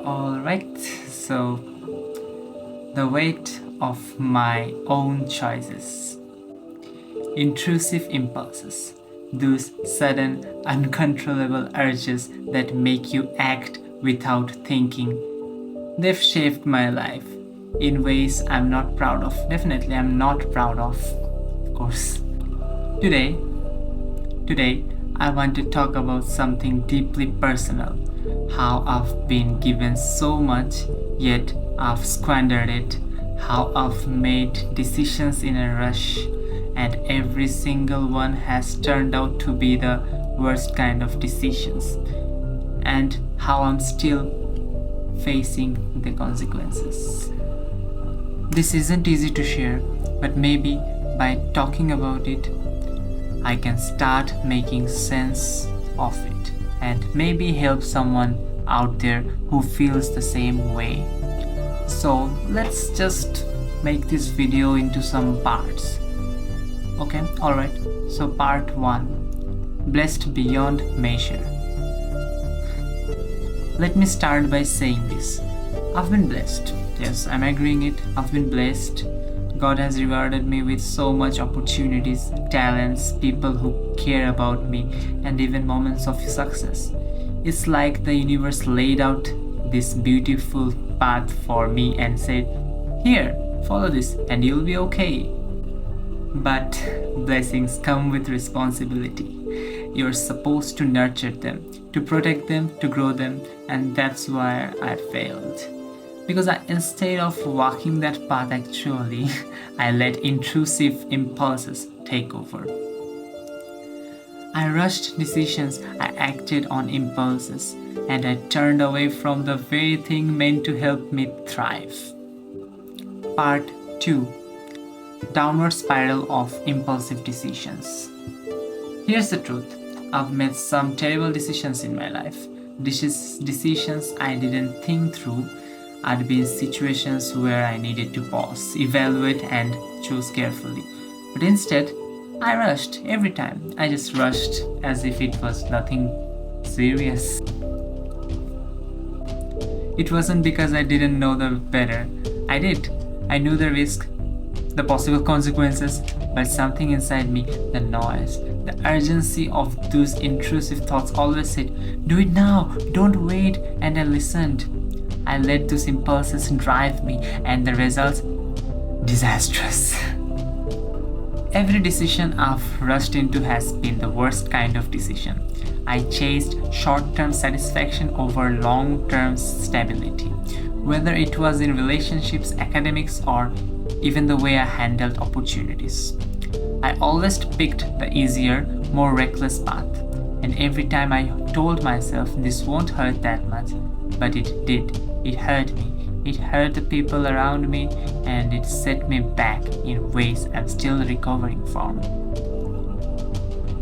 Alright, so the weight of my own choices. Intrusive impulses, those sudden, uncontrollable urges that make you act without thinking. They've shaped my life in ways I'm not proud of. Definitely, I'm not proud of course. Today, Today, I want to talk about something deeply personal. How I've been given so much, yet I've squandered it. How I've made decisions in a rush, and every single one has turned out to be the worst kind of decisions. And how I'm still facing the consequences. This isn't easy to share, but maybe by talking about it, I can start making sense of it and maybe help someone out there who feels the same way. So let's just make this video into some parts. Okay, alright. So part 1, Blessed Beyond Measure. Let me start by saying this. I've been blessed. Yes, I'm agreeing it. I've been blessed. God has rewarded me with so much opportunities, talents, people who care about me, and even moments of success. It's like the universe laid out this beautiful path for me and said, "Here, follow this and you'll be okay." But blessings come with responsibility. You're supposed to nurture them, to protect them, to grow them, and that's why I failed. Because instead of walking that path actually, I let intrusive impulses take over. I rushed decisions, I acted on impulses, and I turned away from the very thing meant to help me thrive. Part 2, Downward Spiral of Impulsive Decisions. Here's the truth. I've made some terrible decisions in my life. Decisions I didn't think through. I'd be in situations where I needed to pause, evaluate, and choose carefully. But instead, I rushed every time. I just rushed as if it was nothing serious. It wasn't because I didn't know the better. I did. I knew the risk, the possible consequences, but something inside me, the noise, the urgency of those intrusive thoughts always said, "Do it now, don't wait," and I listened. I let those impulses drive me, and the results, disastrous. Every decision I've rushed into has been the worst kind of decision. I chased short-term satisfaction over long-term stability, whether it was in relationships, academics, or even the way I handled opportunities. I always picked the easier, more reckless path, and every time I told myself this won't hurt that much, but it did. It hurt me. It hurt the people around me, and it set me back in ways I'm still recovering from.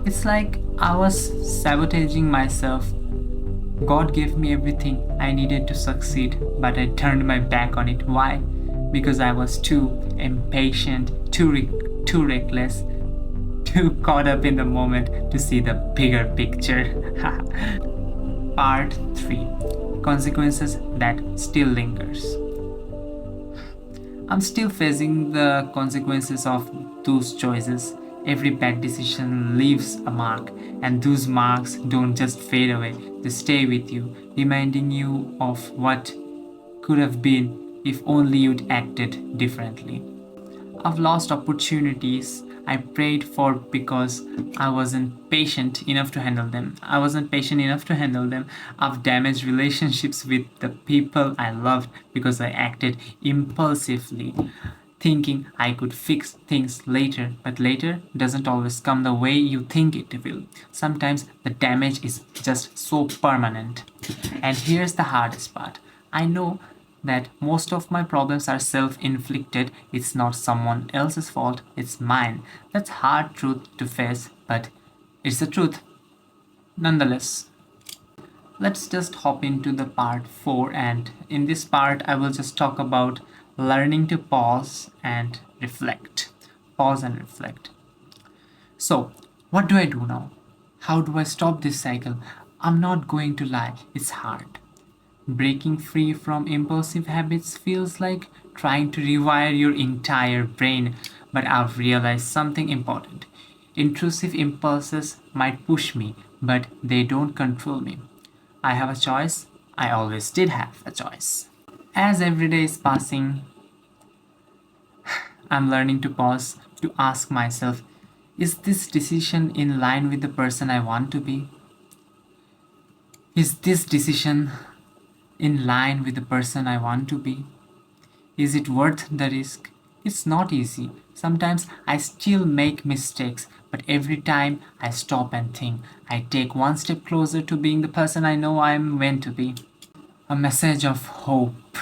It's like I was sabotaging myself. God gave me everything I needed to succeed, but I turned my back on it. Why? Because I was too impatient, too reckless, too caught up in the moment to see the bigger picture. Part 3, Consequences that still lingers. I'm still facing the consequences of those choices. Every bad decision leaves a mark, and those marks don't just fade away, they stay with you, reminding you of what could have been if only you'd acted differently. I've lost opportunities I prayed for because I wasn't patient enough to handle them. I've damaged relationships with the people I loved because I acted impulsively, thinking I could fix things later. But later doesn't always come the way you think it will. Sometimes the damage is just so permanent. And here's the hardest part. I know that most of my problems are self-inflicted. It's not someone else's fault, it's mine. That's hard truth to face, but it's the truth nonetheless. Let's just hop into the part 4, and in this part I will just talk about learning to pause and reflect. Pause and reflect. So, what do I do now? How do I stop this cycle? I'm not going to lie, it's hard. Breaking free from impulsive habits feels like trying to rewire your entire brain, but I've realized something important. Intrusive impulses might push me, but they don't control me. I have a choice. I always did have a choice. As every day is passing, I'm learning to pause to ask myself, is this decision in line with the person I want to be? Is this decision in line with the person I want to be? Is it worth the risk? It's not easy. Sometimes I still make mistakes, but every time I stop and think, I take one step closer to being the person I know I'm meant to be. A message of hope.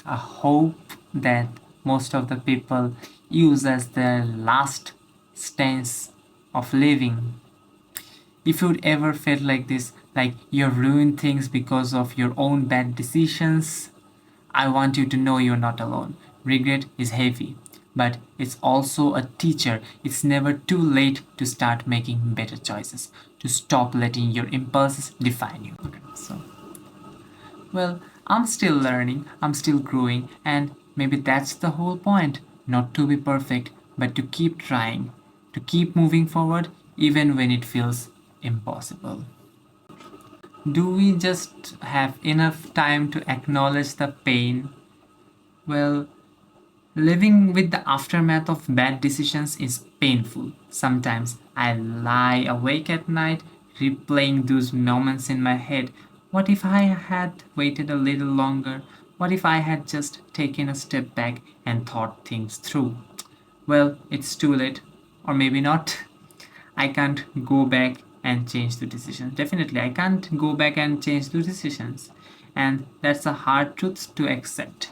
A hope that most of the people use as their last stance of living. If you'd ever felt like this, like you've ruined things because of your own bad decisions, I want you to know you're not alone. Regret is heavy, but it's also a teacher. It's never too late to start making better choices, to stop letting your impulses define you. Okay, so, well, I'm still learning, I'm still growing, and maybe that's the whole point. Not to be perfect, but to keep trying, to keep moving forward even when it feels impossible. Do we just have enough time to acknowledge the pain? Well, living with the aftermath of bad decisions is painful. Sometimes I lie awake at night replaying those moments in my head. What if I had waited a little longer? What if I had just taken a step back and thought things through? Well, it's too late. Or maybe not. I can't go back and change the decisions. Definitely, I can't go back and change the decisions. And that's a hard truth to accept.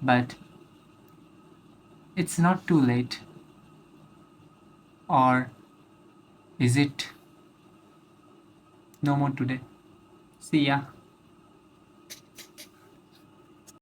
But it's not too late. Or is it? No more today. See ya.